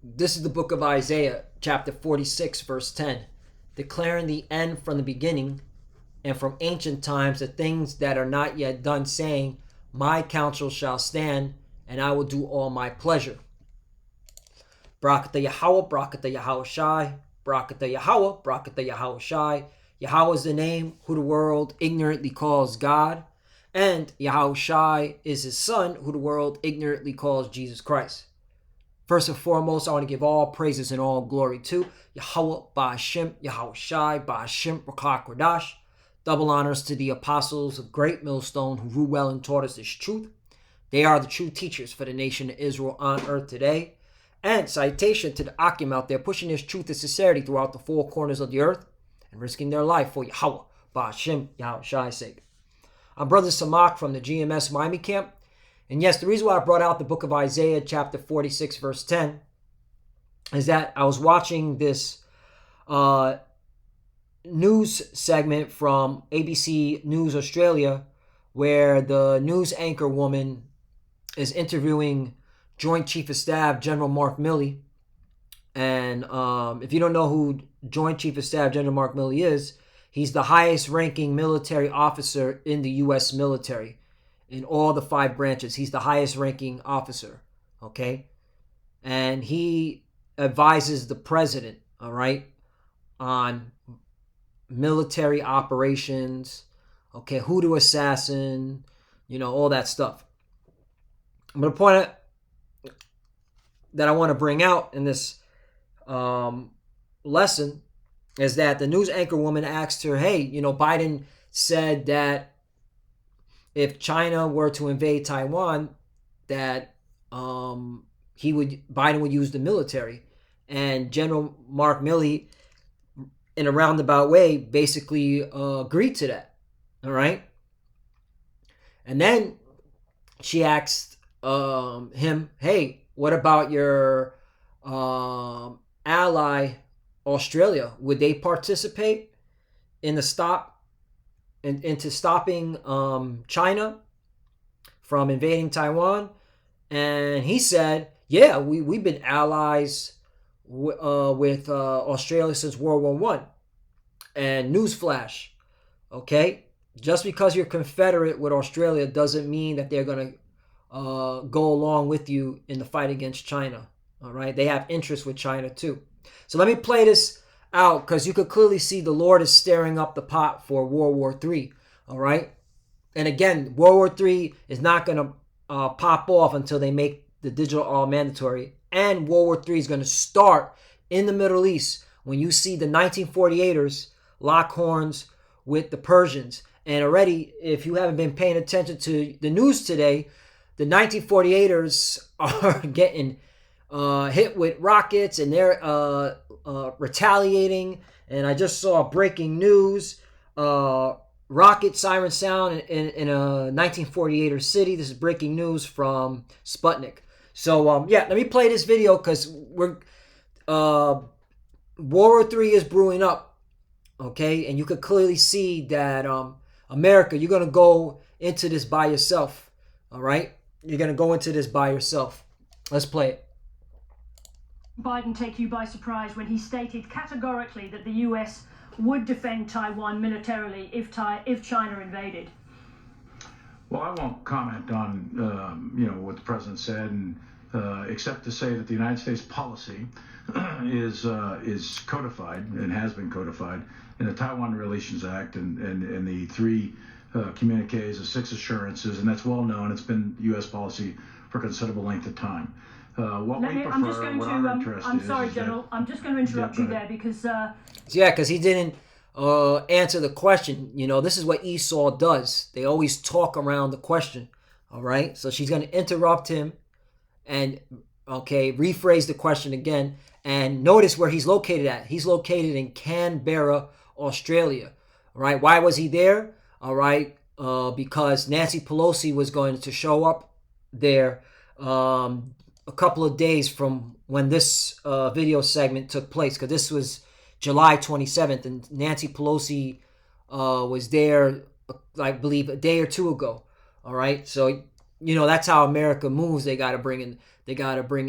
This is the book of Isaiah, chapter 46, verse 10, declaring the end from the beginning and from ancient times the things that are not yet done, saying, my counsel shall stand, and I will do all my pleasure. Barakatah Yahweh, Barakatah Yahweh Shai, Barakatah Yahweh, Barakatah Yahweh Shai. Yahweh is the name who the world ignorantly calls God, and Yahweh Shai is his son who the world ignorantly calls Jesus Christ. First and foremost, I want to give all praises and all glory to Yahweh Ba'Hashem, Yahweh Shai, Ba'Hashem, Rakak Radash. Double honors to the apostles of Great Millstone who ruled well and taught us this truth. They are the true teachers for the nation of Israel on earth today. And citation to the Akim out there pushing this truth and sincerity throughout the four corners of the earth and risking their life for Yahweh Ba'Hashem, Yahweh Shai's sake. I'm Brother Samak from the GMS Miami camp. And yes, the reason why I brought out the book of Isaiah, chapter 46, verse 10, is that I was watching this news segment from ABC News Australia where the news anchor woman is interviewing Joint Chief of Staff General Mark Milley. And if you don't know who Joint Chief of Staff General Mark Milley is, he's the highest ranking military officer in the U.S. military. In all the 5 branches, he's the highest ranking officer, okay? And he advises the president, all right, on military operations, okay, who to assassin, all that stuff. I'm going to point out that I want to bring out in this lesson is that the news anchor woman asked her, hey, Biden said that if China were to invade Taiwan, that Biden would use the military. And General Mark Milley, in a roundabout way, basically agreed to that. All right. And then she asked him, hey, what about your ally, Australia? Would they participate in the into stopping China from invading Taiwan? And he said, yeah, we've been allies with Australia since World War I. And newsflash, okay, just because you're Confederate with Australia doesn't mean that they're going to go along with you in the fight against China. All right, they have interest with China too. So let me play this out because you could clearly see the Lord is stirring up the pot for World War III. All right. And again, World War III is not going to pop off until they make the digital all mandatory. And World War III is going to start in the Middle East when you see the 1948ers lock horns with the Persians. And already, if you haven't been paying attention to the news today, the 1948ers are getting hit with rockets and they're retaliating. And I just saw breaking news, rocket siren sound in a 1948er city. This is breaking news from Sputnik. So let me play this video because World War III is brewing up, okay? And you could clearly see that America, you're going to go into this by yourself, all right? You're going to go into this by yourself. Let's play it. Biden take you by surprise when he stated categorically that the US would defend Taiwan militarily if China invaded? Well, I won't comment on what the president said, and except to say that the United States policy is codified and has been codified in the Taiwan Relations Act and the 3 communiques, the 6 assurances, and that's well known. It's been U.S. policy for a considerable length of time. I'm sorry, General. I'm just going to interrupt you there because... because he didn't answer the question. This is what Esau does. They always talk around the question. All right? So she's going to interrupt him and, rephrase the question again. And notice where he's located at. He's located in Canberra, Australia. All right? Why was he there? All right? Because Nancy Pelosi was going to show up there a couple of days from when this video segment took place, because this was July 27th, and Nancy Pelosi was there, I believe, a day or two ago. All right, so that's how America moves. They got to bring in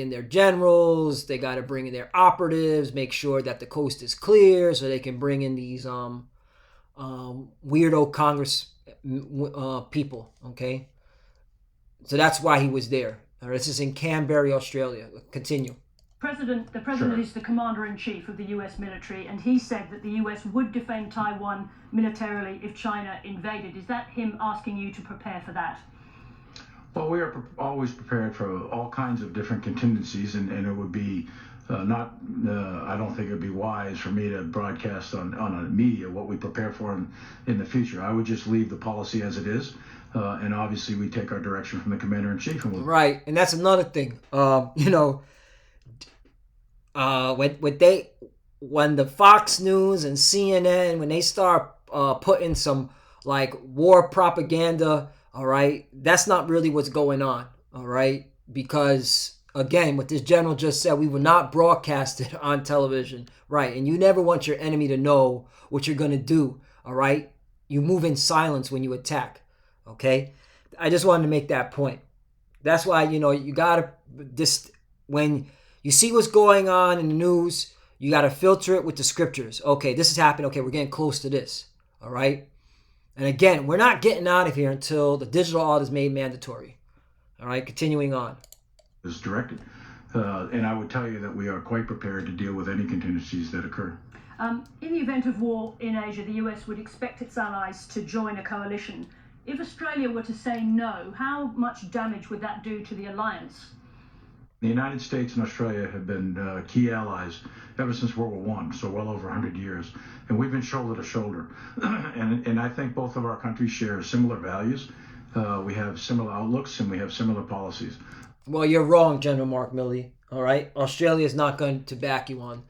their generals, they got to bring in their operatives, make sure that the coast is clear so they can bring in these weirdo Congress people, okay? So that's why he was there. This is in Canberra, Australia. Continue. The president is the commander-in-chief of the US military, and he said that the US would defend Taiwan militarily if China invaded. Is that him asking you to prepare for that? Well, we are always prepared for all kinds of different contingencies, and it would be I don't think it would be wise for me to broadcast on a media what we prepare for in the future. I would just leave the policy as it is, and obviously we take our direction from the commander-in-chief. Right, and that's another thing. When the Fox News and CNN, when they start putting some like war propaganda, all right, that's not really what's going on, all right, because again, what this general just said, we will not broadcast it on television, right? And you never want your enemy to know what you're gonna do, all right? You move in silence when you attack, okay? I just wanted to make that point. That's why you gotta when you see what's going on in the news, you got to filter it with the scriptures. Okay, this is happening. Okay, we're getting close to this. All right? And again, we're not getting out of here until the digital audit is made mandatory. All right, continuing on. Is directed. And I would tell you that we are quite prepared to deal with any contingencies that occur. In the event of war in Asia, the US would expect its allies to join a coalition. If Australia were to say no, how much damage would that do to the alliance? The United States and Australia have been key allies ever since World War I, so well over 100 years. And we've been shoulder to shoulder. and I think both of our countries share similar values. We have similar outlooks and we have similar policies. Well, you're wrong, General Mark Milley. All right? Australia is not going to back you on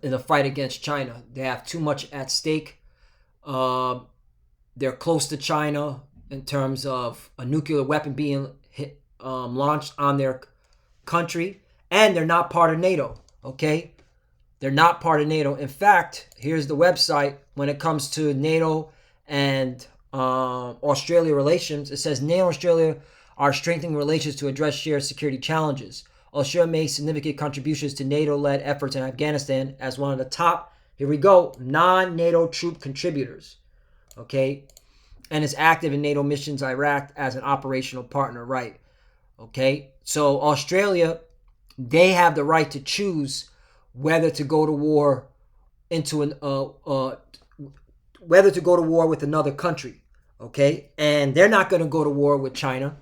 in the fight against China. They have too much at stake. They're close to China in terms of a nuclear weapon being launched on their country, and they're not part of NATO, okay? They're not part of NATO. In fact, here's the website when it comes to NATO and Australia relations. It says NATO and Australia are strengthening relations to address shared security challenges. Australia made significant contributions to NATO-led efforts in Afghanistan as one of the top, here we go, non-NATO troop contributors, okay? And is active in NATO missions Iraq as an operational partner, right? Okay, so Australia, they have the right to choose whether to go to war whether to go to war with another country. Okay, and they're not going to go to war with China.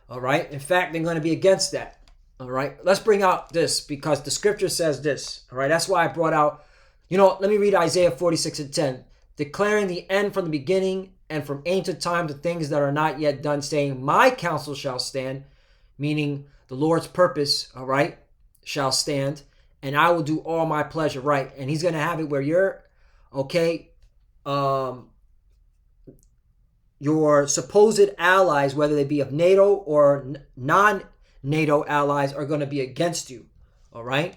All right, in fact, they're going to be against that. All right, let's bring out this because the scripture says this. All right, that's why I brought out. Let me read Isaiah 46:10, declaring the end from the beginning and from ancient time the things that are not yet done, saying, "My counsel shall stand." Meaning the Lord's purpose, all right, shall stand, and I will do all my pleasure, right? And he's going to have it where you're, okay, your supposed allies, whether they be of NATO or non-NATO allies, are going to be against you, all right?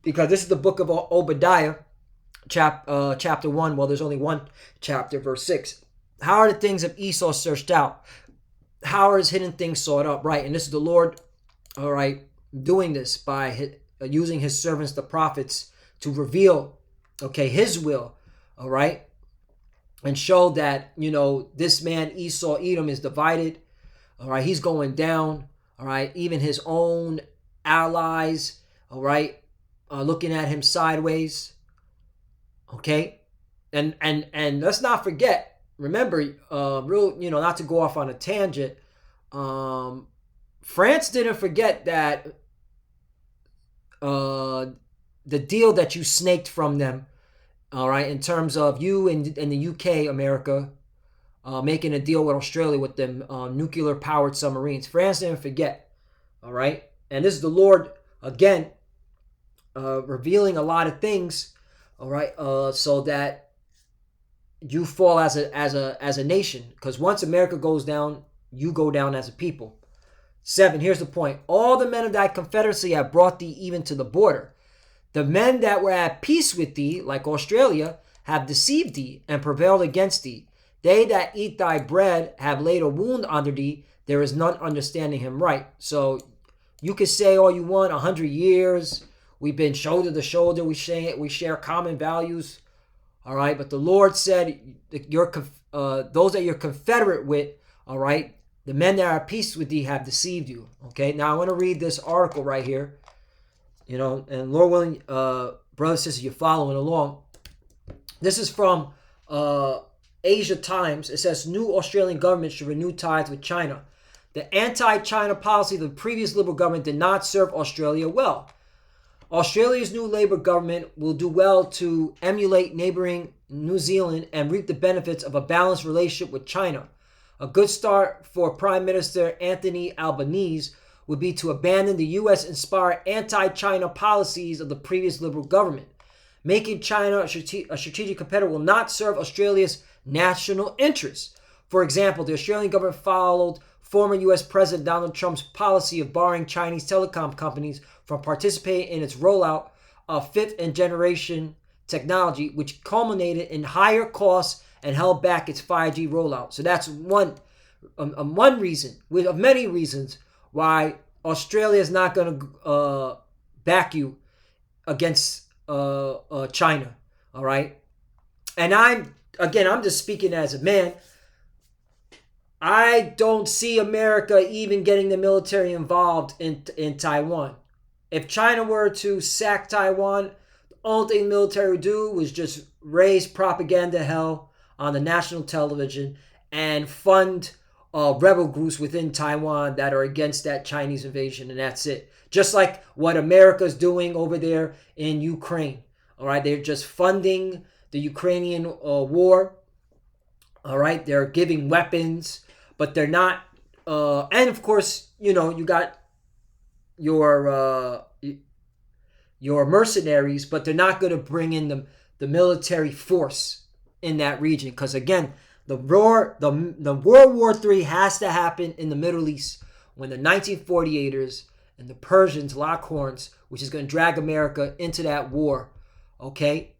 Because this is the book of Obadiah, chapter 1. Well, there's only one chapter, verse 6. How are the things of Esau searched out? How are his hidden things sought up? Right. And this is the Lord, all right, doing this by using his servants, the prophets, to reveal, okay, his will, all right, and show that, this man Esau, Edom, is divided, all right, he's going down, all right, even his own allies, all right, looking at him sideways, okay, and let's not forget, remember, not to go off on a tangent, France didn't forget that the deal that you snaked from them, all right, in terms of you and the UK, America, making a deal with Australia with them nuclear-powered submarines. France didn't forget, all right? And this is the Lord, again, revealing a lot of things, all right, so that you fall as a nation, because once America goes down, you go down as a people. 7, here's the point. All the men of thy confederacy have brought thee even to the border. The men that were at peace with thee, like Australia, have deceived thee and prevailed against thee. They that eat thy bread have laid a wound under thee, there is none understanding him right. So you can say all you want, 100 years, we've been shoulder to shoulder, we share common values, all right? But the Lord said, those that you're confederate with, all right, the men that are at peace with thee have deceived you, okay? Now I want to read this article right here, and Lord willing, brothers and sisters, you're following along. This is from Asia Times. It says, new Australian government should renew ties with China. The anti-China policy of the previous Liberal government did not serve Australia well. Australia's new Labour government will do well to emulate neighbouring New Zealand and reap the benefits of a balanced relationship with China. A good start for Prime Minister Anthony Albanese would be to abandon the US-inspired anti-China policies of the previous Liberal government. Making China a strategic competitor will not serve Australia's national interests. For example, the Australian government followed former U.S. President Donald Trump's policy of barring Chinese telecom companies from participating in its rollout of fifth and generation technology, which culminated in higher costs and held back its 5G rollout. So that's one reason, of many reasons, why Australia is not going to back you against China. All right, and I'm just speaking as a man. I don't see America even getting the military involved in Taiwan. If China were to sack Taiwan, the only thing the military would do was just raise propaganda hell on the national television and fund rebel groups within Taiwan that are against that Chinese invasion, and that's it. Just like what America's doing over there in Ukraine. All right, they're just funding the Ukrainian war. All right, they're giving weapons, but they're not. And of course, you got your mercenaries, but they're not going to bring in the military force in that region, because again, the World War III has to happen in the Middle East when the 1948ers and the Persians lock horns, which is going to drag America into that war, okay,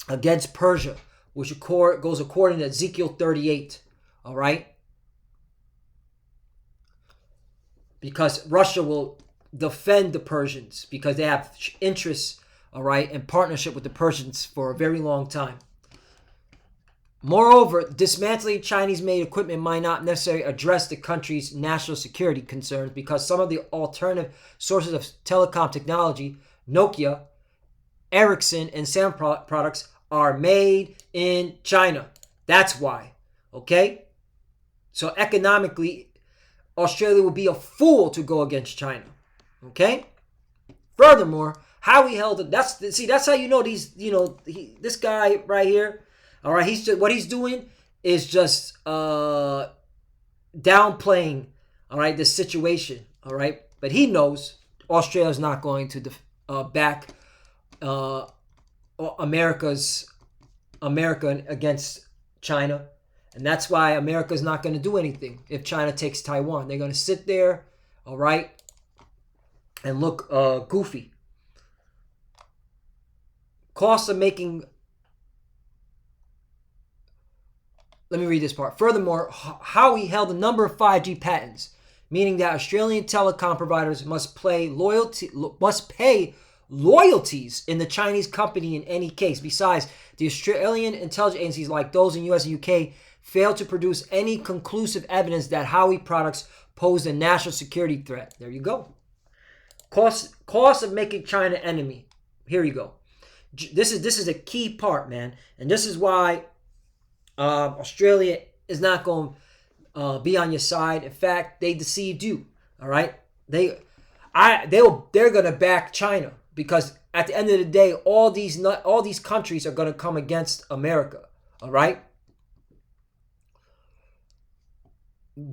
against Persia, which goes according to Ezekiel 38, all right? Because Russia will defend the Persians because they have interests, all right, in partnership with the Persians for a very long time. Moreover, dismantling Chinese-made equipment might not necessarily address the country's national security concerns because some of the alternative sources of telecom technology, Nokia, Ericsson, and Samsung products are made in China. That's why, okay? So economically, Australia would be a fool to go against China, okay? Furthermore, how he held it, that's how you know this guy right here, all right, what he's doing is just downplaying, all right, this situation, all right? But he knows Australia's not going to back America against China. And that's why America's not going to do anything if China takes Taiwan. They're going to sit there, all right, and look goofy. Costs of making... Let me read this part. Furthermore, Howie held a number of 5G patents, meaning that Australian telecom providers must pay loyalties in the Chinese company in any case. Besides, the Australian intelligence agencies, like those in US and UK, failed to produce any conclusive evidence that Howie products pose a national security threat. There you go. Cost of making China enemy. Here you go. This is a key part, man, and this is why Australia is not going to be on your side. In fact, they deceived you. All right, they're going to back China because at the end of the day, all these countries are going to come against America. All right.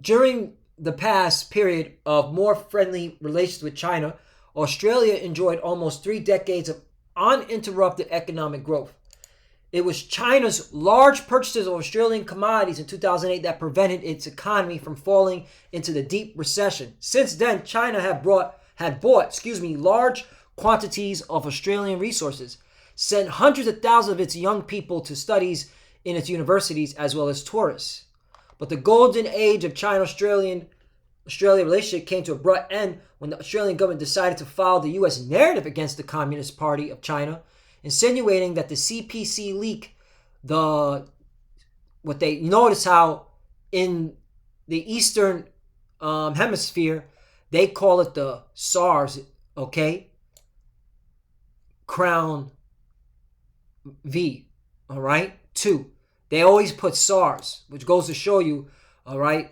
During the past period of more friendly relations with China, Australia enjoyed almost 3 decades of uninterrupted economic growth. It was China's large purchases of Australian commodities in 2008 that prevented its economy from falling into the deep recession. Since then, China had bought large quantities of Australian resources, sent hundreds of thousands of its young people to studies in its universities as well as tourists. But the golden age of China-Australia relationship came to a abrupt end when the Australian government decided to follow the U.S. narrative against the Communist Party of China, insinuating that the CPC leak, notice how in the Eastern Hemisphere they call it the SARS, okay, Crown V, all right, 2. They always put SARS, which goes to show you, all right,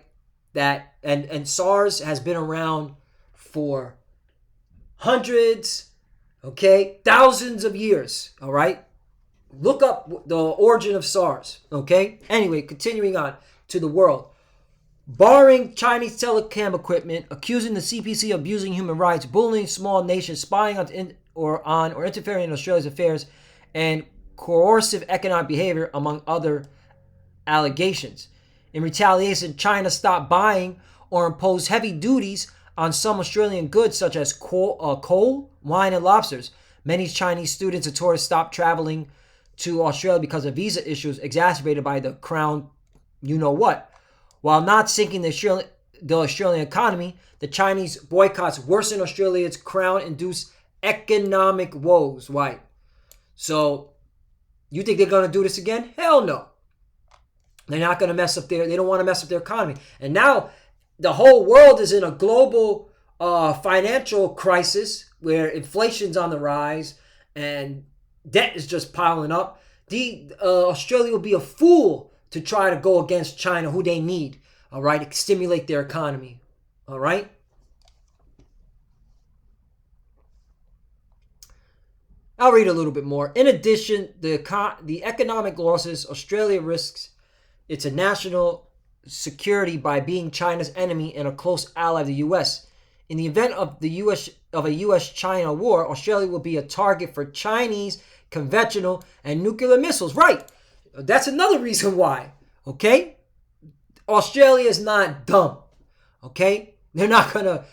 that and SARS has been around for hundreds, okay, thousands of years, all right? Look up the origin of SARS, okay? Anyway, continuing on to the world. Barring Chinese telecom equipment, accusing the CPC of abusing human rights, bullying small nations, spying on or interfering in Australia's affairs, and coercive economic behavior, among other allegations. In retaliation, China stopped buying or imposed heavy duties on some Australian goods such as coal, wine, and lobsters. Many Chinese students and tourists stopped traveling to Australia because of visa issues exacerbated by the Crown you-know-what. While not sinking the Australian economy, the Chinese boycotts worsened Australia's Crown-induced economic woes. Why? So, you think they're going to do this again? Hell no. They're not going to they don't want to mess up their economy. And now, the whole world is in a global financial crisis where inflation's on the rise and debt is just piling up. Australia will be a fool to try to go against China, who they need, all right, to stimulate their economy, all right? I'll read a little bit more. In addition, the economic losses Australia risks its national security by being China's enemy and a close ally of the U.S. In the event of a U.S.-China war, Australia will be a target for Chinese conventional and nuclear missiles. Right. That's another reason why. Okay? Australia is not dumb. Okay? They're not going to,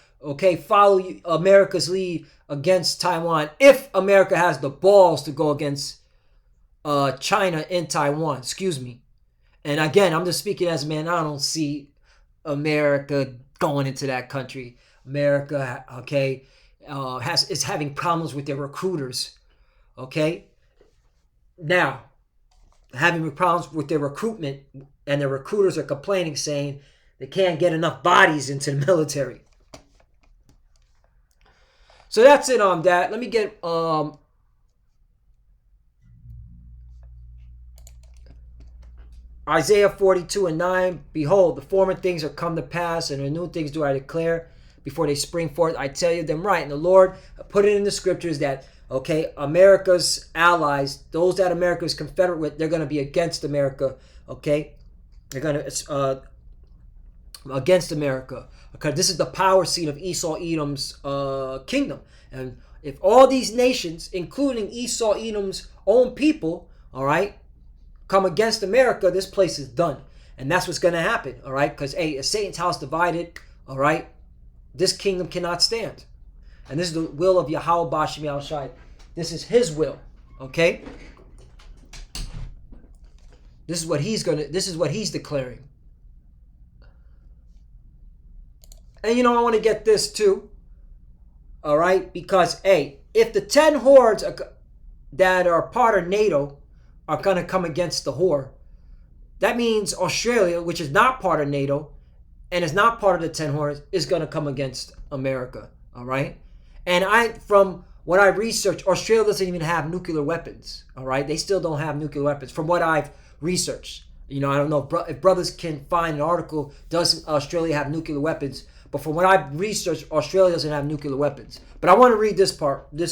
follow America's lead against Taiwan if America has the balls to go against China in Taiwan. Excuse me. And again, I'm just speaking as a man. I don't see America going into that country. America, is having problems with their recruiters. Okay? Now, having problems with their recruitment, and their recruiters are complaining, saying they can't get enough bodies into the military. So that's it on that. Let me get Isaiah 42:9. Behold, the former things are come to pass, and the new things do I declare before they spring forth. I tell you them right. And the Lord put it in the scriptures that, America's allies, those that America is confederate with, they're going to be against America, okay? They're going to, against America. Okay, this is the power seat of Esau Edom's kingdom. And if all these nations, including Esau Edom's own people, all right, come against America, this place is done. And that's what's going to happen, all right? Because, if Satan's house divided, all right, this kingdom cannot stand. And this is the will of Yahweh Bashem Yahushai. This is his will, okay? This is what he's declaring. And I want to get this too. All right? Because, if the 10 hordes that are part of NATO are going to come against the whore, that means Australia, which is not part of NATO and is not part of the 10 hordes, is going to come against America. All right? And from what I researched, Australia doesn't even have nuclear weapons. All right? They still don't have nuclear weapons from what I've researched. I don't know if brothers can find an article, does Australia have nuclear weapons? But from what I've researched, Australia doesn't have nuclear weapons. But I want to read this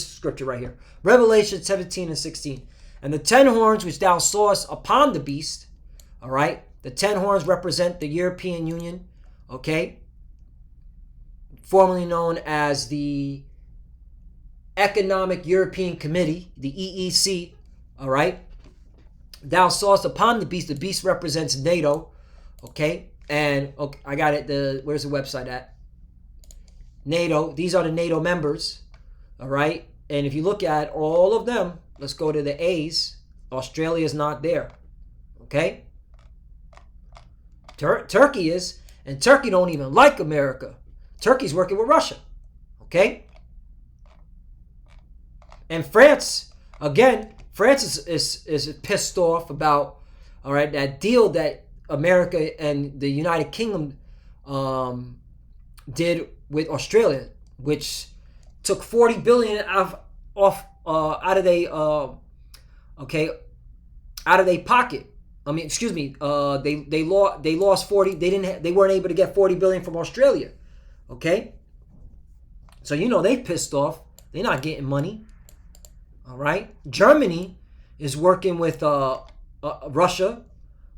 scripture right here. Revelation 17:16. And the 10 horns which thou sawest upon the beast, all right? The 10 horns represent the European Union, okay? Formerly known as the Economic European Committee, the EEC, all right? Thou sawest upon the beast represents NATO, okay? And I got it. Where's the website at? NATO. These are the NATO members. All right. And if you look at all of them, let's go to the A's. Australia is not there. Okay. Turkey is, and Turkey don't even like America. Turkey's working with Russia, okay? And France, again, France is pissed off about, all right, that deal that America and the United Kingdom did with Australia, which took $40 billion out of their pocket. I mean, excuse me. They lost 40. They weren't able to get 40 billion from Australia. Okay. So they pissed off. They're not getting money. All right. Germany is working with Russia.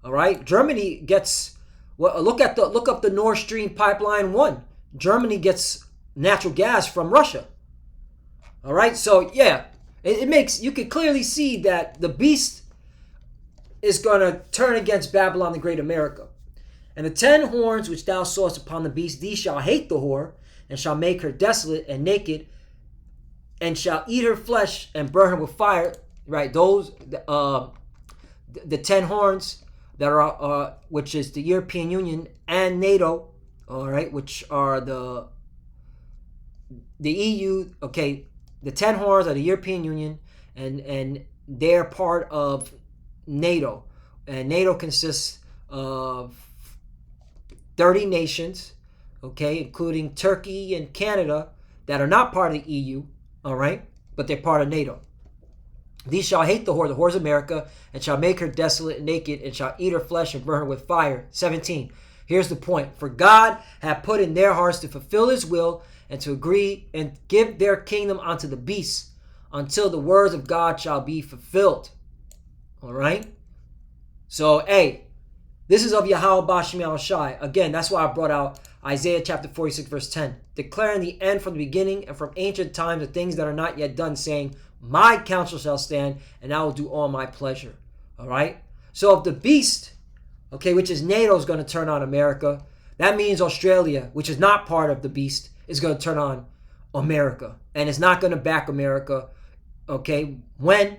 All right. Germany gets look up the Nord Stream pipeline 1. Germany gets natural gas from Russia. All right. So yeah, it makes you can clearly see that the beast is going to turn against Babylon the Great America. And the 10 horns which thou sawest upon the beast, these shall hate the whore, and shall make her desolate and naked, and shall eat her flesh and burn her with fire. Right, those the 10 horns that are which is the European Union and NATO, all right, which are the EU. Okay, the 10 horns are the European Union, and they're part of NATO, and NATO consists of 30 nations, okay, including Turkey and Canada that are not part of the EU, all right, but they're part of NATO. These shall hate the whore is America, and shall make her desolate and naked, and shall eat her flesh and burn her with fire. 17. Here's the point. For God hath put in their hearts to fulfill his will, and to agree and give their kingdom unto the beast, until the words of God shall be fulfilled. All right. So, hey, this is of Yahweh Bashem Yahushai. Again, that's why I brought out Isaiah chapter 46, verse 10. Declaring the end from the beginning and from ancient times the things that are not yet done, saying, my counsel shall stand, and I will do all my pleasure. All right. So if the beast, okay, which is NATO, is going to turn on America, that means Australia, which is not part of the beast, is going to turn on America. And it's not going to back America, okay, when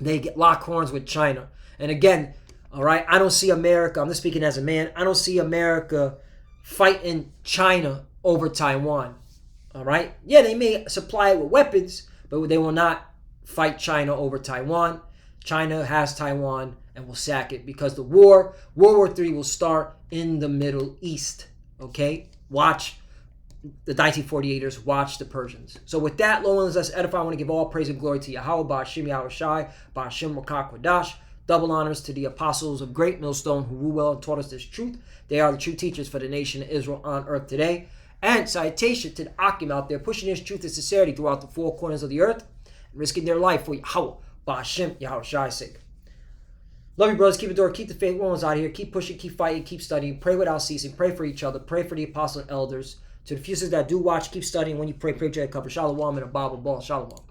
they get lock horns with China. And again, all right, I don't see America, I'm just speaking as a man, I don't see America fighting China over Taiwan. All right? Yeah, they may supply it with weapons, but they will not fight China over Taiwan. China has Taiwan and will sack it because the World War III will start in the Middle East. Okay? Watch the 1948ers, watch the Persians. So with that, Lord willing, let's edify. I want to give all praise and glory to Yahweh, Ba'ashim Yahushai, Ba'ashim Rakak Wadash. Double honors to the apostles of Great Millstone who rule well and taught us this truth. They are the true teachers for the nation of Israel on earth today. And citation to the Akim out there pushing this truth and sincerity throughout the four corners of the earth, risking their life for Yahweh, Ba'ashim Yahushai's sake. Love you, brothers. Keep the door. Keep the faith. Ones out here. Keep pushing. Keep fighting. Keep studying. Pray without ceasing. Pray for each other. Pray for the apostle and elders. To the fusers that do watch, keep studying. When you pray, pray to cover. Shalom and a Bible ball. Shalom.